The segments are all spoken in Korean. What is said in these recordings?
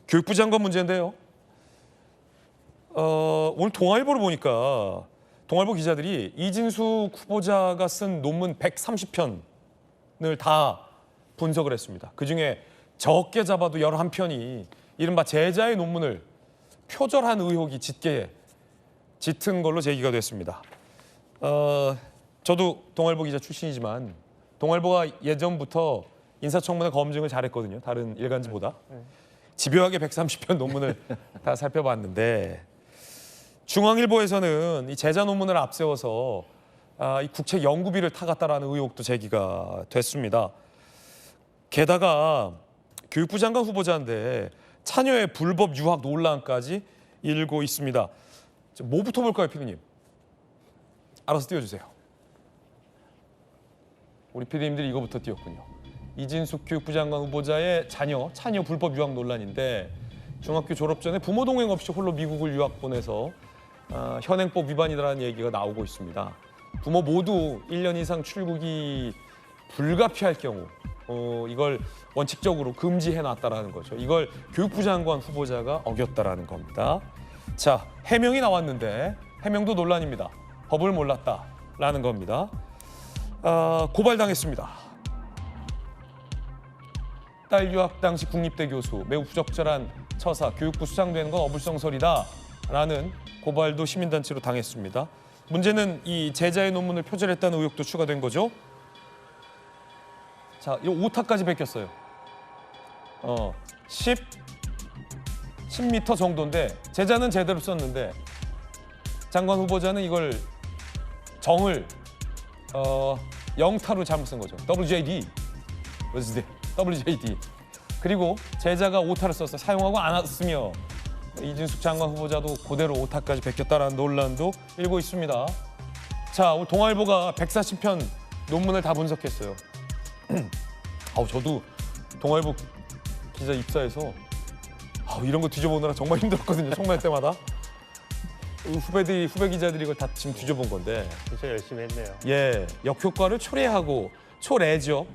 교육부 장관 문제인데요. 오늘 동아일보를 보니까 동아일보 기자들이 이진숙 후보자가 쓴 논문 130편을 다 분석을 했습니다. 그중에 적게 잡아도 11편이 이른바 제자의 논문을 표절한 의혹이 짙은 걸로 제기가 됐습니다. 저도 동아일보 기자 출신이지만 동아일보가 예전부터 인사청문회 검증을 잘했거든요. 다른 일간지보다. 집요하게 130편 논문을 다 살펴봤는데 중앙일보에서는 이 제자 논문을 앞세워서 이 국책 연구비를 타갔다라는 의혹도 제기가 됐습니다. 게다가 교육부 장관 후보자인데 차녀의 불법 유학 논란까지 일고 있습니다. 뭐부터 볼까요, 피디님? 알아서 띄워주세요. 우리 피디님들이 이거부터 띄웠군요. 이진숙 교육부 장관 후보자의 차녀 불법 유학 논란인데 중학교 졸업 전에 부모 동행 없이 홀로 미국을 유학 보내서 현행법 위반이라는 얘기가 나오고 있습니다. 부모 모두 1년 이상 출국이 불가피할 경우 이걸 원칙적으로 금지해놨다라는 거죠. 이걸 교육부 장관 후보자가 어겼다라는 겁니다. 자, 해명이 나왔는데 해명도 논란입니다. 법을 몰랐다라는 겁니다. 고발당했습니다. 딸 유학 당시 국립대 교수 매우 부적절한 처사, 교육부 수상되는 건 어불성설이다라는 고발도 시민단체로 당했습니다. 문제는 이 제자의 논문을 표절했다는 의혹도 추가된 거죠. 자, 이 오타까지 베꼈어요. 10m 정도인데 제자는 제대로 썼는데 장관 후보자는 이걸 정을 영타로 잘못 쓴 거죠. WJD. WJD. 그리고 제자가 오타를 써서 사용하고 안 왔으며 이진숙 장관 후보자도 그대로 오타까지 베꼈다라는 논란도 일고 있습니다. 자, 오늘 동아일보가 140편 논문을 다 분석했어요. 저도 동아일보 기자 입사해서 이런 거 뒤져보느라 정말 힘들었거든요. 청문회 때마다. 후배 기자들이 이걸 다 지금 뒤져본 건데. 진짜 열심히 했네요. 예, 역효과를 초래하고 초래죠.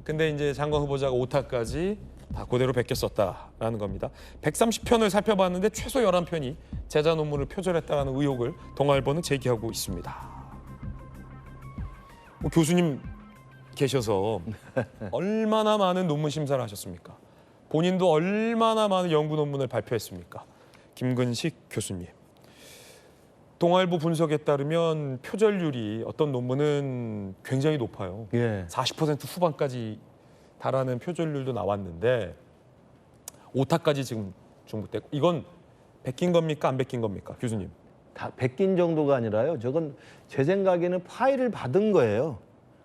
근데 이제 장관 후보자가 오타까지 다 그대로 베꼈었다라는 겁니다. 130편을 살펴봤는데 최소 11편이 제자 논문을 표절했다는 의혹을 동아일보는 제기하고 있습니다. 교수님 계셔서 얼마나 많은 논문 심사를 하셨습니까? 본인도 얼마나 많은 연구 논문을 발표했습니까? 김근식 교수님. 동아일보 분석에 따르면 표절률이 어떤 논문은 굉장히 높아요. 40% 후반까지 달하는 표절률도 나왔는데 오타까지 지금 중복됐고 이건 베낀 겁니까? 안 베낀 겁니까? 교수님. 다 베낀 정도가 아니라요. 저건 제 생각에는 파일을 받은 거예요.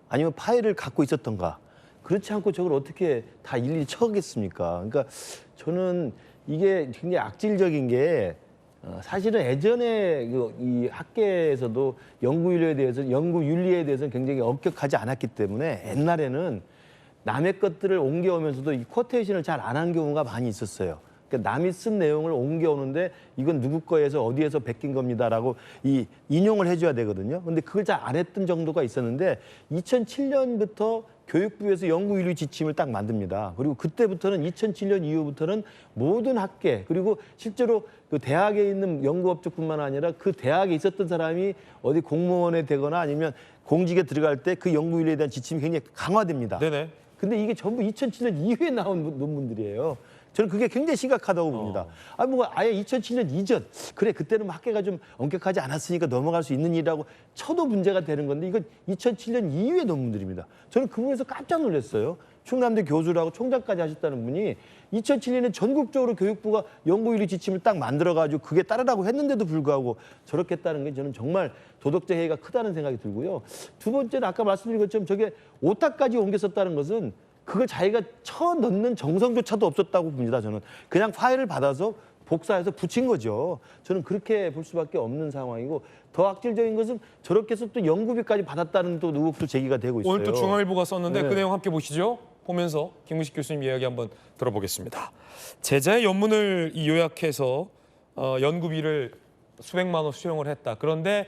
아니면 파일을 갖고 있었던가. 그렇지 않고 저걸 어떻게 다 일일이 쳐가겠습니까? 그러니까 저는 이게 굉장히 악질적인 게 사실은 예전에 이 학계에서도 연구윤리에 대해서는 굉장히 엄격하지 않았기 때문에 옛날에는 남의 것들을 옮겨오면서도 이 쿼테이션을 잘 안 한 경우가 많이 있었어요. 그러니까 남이 쓴 내용을 옮겨오는데 이건 누구 거에서 어디에서 베낀 겁니다라고 이 인용을 해줘야 되거든요. 근데 그걸 잘 안 했던 정도가 있었는데 2007년부터 교육부에서 연구윤리 지침을 딱 만듭니다. 그리고 그때부터는 2007년 이후부터는 모든 학계 그리고 실제로 그 대학에 있는 연구업체뿐만 아니라 그 대학에 있었던 사람이 어디 공무원에 되거나 아니면 공직에 들어갈 때 그 연구윤리에 대한 지침이 굉장히 강화됩니다. 네네. 근데 이게 전부 2007년 이후에 나온 논문들이에요. 저는 그게 굉장히 심각하다고 봅니다. 아예 2007년 이전 그래 그때는 학계가 좀 엄격하지 않았으니까 넘어갈 수 있는 일이라고 쳐도 문제가 되는 건데 이건 2007년 이후의 논문들입니다. 저는 그 부분에서 깜짝 놀랐어요. 충남대 교수라고 총장까지 하셨다는 분이 2007년에 전국적으로 교육부가 연구윤리 지침을 딱 만들어가지고 그게 따르라고 했는데도 불구하고 저렇게 했다는 게 저는 정말 도덕적 해이가 크다는 생각이 들고요. 두 번째는 아까 말씀드린 것처럼 저게 오타까지 옮겼었다는 것은 그걸 자기가 쳐 넣는 정성조차도 없었다고 봅니다. 저는 그냥 파일을 받아서 복사해서 붙인 거죠. 저는 그렇게 볼 수밖에 없는 상황이고 더 악질적인 것은 저렇게 해서 또 연구비까지 받았다는 또 의혹도 제기가 되고 있어요. 오늘 또 중앙일보가 썼는데 네. 그 내용 함께 보시죠. 보면서 김근식 교수님 이야기 한번 들어보겠습니다. 제자의 연문을 요약해서 연구비를 수백만 원 수령을 했다. 그런데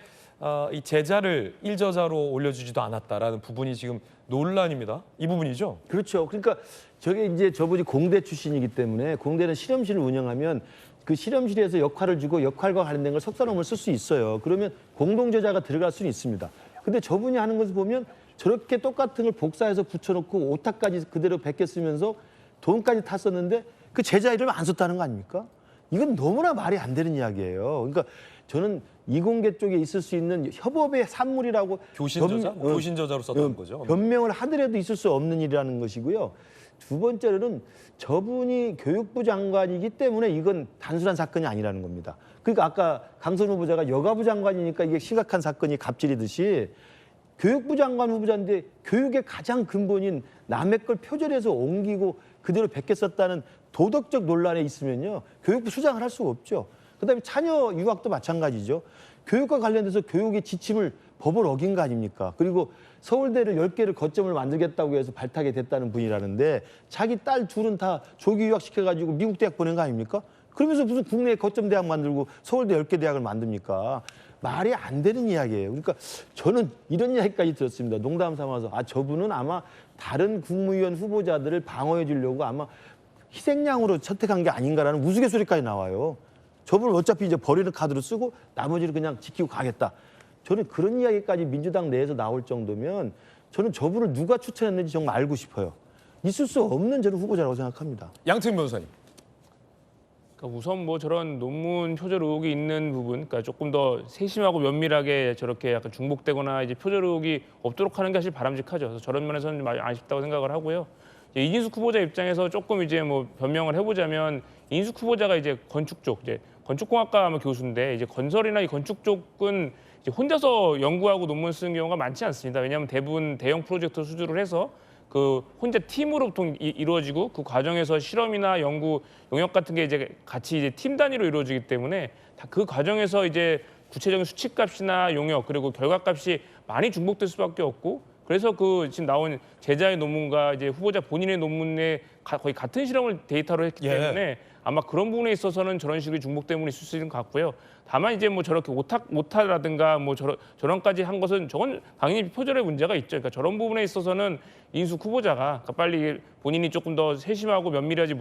이 제자를 일저자로 올려주지도 않았다라는 부분이 지금 논란입니다. 이 부분이죠? 그렇죠. 그러니까 저게 이제 저분이 공대 출신이기 때문에 공대는 실험실을 운영하면 그 실험실에서 역할을 주고 역할과 관련된 걸 석사 논문을 쓸 수 있어요. 그러면 공동 저자가 들어갈 수는 있습니다. 근데 저분이 하는 것을 보면 저렇게 똑같은 걸 복사해서 붙여놓고 오타까지 그대로 베껴 쓰면서 돈까지 탔었는데 그 제자 이름을 안 썼다는 거 아닙니까? 이건 너무나 말이 안 되는 이야기예요. 그러니까 저는 이공계 쪽에 있을 수 있는 협업의 산물이라고 교신 저자? 교신 저자로 썼다는 거죠. 변명을 하더라도 있을 수 없는 일이라는 것이고요. 두 번째로는 저분이 교육부 장관이기 때문에 이건 단순한 사건이 아니라는 겁니다. 그러니까 아까 강선 후보자가 여가부 장관이니까 이게 심각한 사건이 갑질이듯이 교육부 장관 후보자인데 교육의 가장 근본인 남의 걸 표절해서 옮기고 그대로 베껴 썼다는 도덕적 논란에 있으면요. 교육부 수장을 할 수가 없죠. 그다음에 자녀 유학도 마찬가지죠. 교육과 관련돼서 교육의 지침을 법을 어긴 거 아닙니까? 그리고 서울대를 10개를 거점을 만들겠다고 해서 발탁이 됐다는 분이라는데 자기 딸 둘은 다 조기 유학시켜가지고 미국 대학 보낸 거 아닙니까? 그러면서 무슨 국내 거점 대학 만들고 서울대 10개 대학을 만듭니까? 말이 안 되는 이야기예요. 그러니까 저는 이런 이야기까지 들었습니다. 농담 삼아서 저분은 아마 다른 국무위원 후보자들을 방어해 주려고 아마 희생양으로 선택한 게 아닌가라는 우스갯소리까지 나와요. 저분은 어차피 이제 버리는 카드로 쓰고 나머지를 그냥 지키고 가겠다. 저는 그런 이야기까지 민주당 내에서 나올 정도면 저는 저분을 누가 추천했는지 정말 알고 싶어요. 있을 수 없는 저는 후보자라고 생각합니다. 양태균 변호사님. 그러니까 우선 뭐 저런 논문 표절 의혹이 있는 부분, 그러니까 조금 더 세심하고 면밀하게 저렇게 약간 중복되거나 이제 표절 의혹이 없도록 하는 게 사실 바람직하죠. 그래서 저런 면에서는 많이 아쉽다고 생각을 하고요. 이진숙 후보자 입장에서 조금 이제 뭐 변명을 해보자면 이진숙 후보자가 이제 건축 쪽, 이제 건축공학과 아마 교수인데 이제 건설이나 이 건축 쪽은 이제 혼자서 연구하고 논문 쓰는 경우가 많지 않습니다. 왜냐하면 대부분 대형 프로젝트 수주를 해서 그 혼자 팀으로 보통 이루어지고 그 과정에서 실험이나 연구 용역 같은 게 이제 같이 이제 팀 단위로 이루어지기 때문에 다 그 과정에서 이제 구체적인 수치값이나 용역 그리고 결과값이 많이 중복될 수밖에 없고 그래서 그 지금 나온 제자의 논문과 이제 후보자 본인의 논문에 거의 같은 실험을 데이터로 했기 때문에 아마 그런 부분에 있어서는 저런 식의 중복 때문에 있을 수 있는 것 같고요. 다만 이제 뭐 저렇게 오타라든가 뭐 저런까지 한 것은 저건 당연히 표절의 문제가 있죠. 그러니까 저런 부분에 있어서는 이인숙 후보자가 그러니까 빨리 본인이 조금 더 세심하고 면밀하지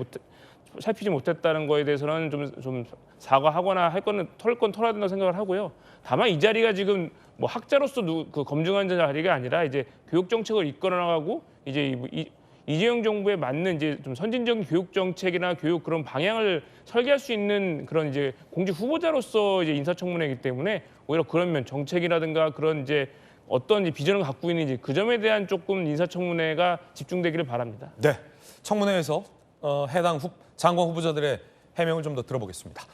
살피지 못했다는 거에 대해서는 좀 사과하거나 할 거는 털어야 된다고 생각을 하고요. 다만 이 자리가 지금 뭐 학자로서 그 검증하는 자리가 아니라 이제 교육 정책을 이끌어나가고 이제 이재용 정부에 맞는 이제 좀 선진적인 교육 정책이나 교육 그런 방향을 설계할 수 있는 그런 이제 공직 후보자로서 이제 인사청문회이기 때문에 오히려 그런 면 정책이라든가 그런 이제 어떤 이제 비전을 갖고 있는지 그 점에 대한 조금 인사청문회가 집중되기를 바랍니다. 네, 청문회에서 해당 장관 후보자들의 해명을 좀 더 들어보겠습니다.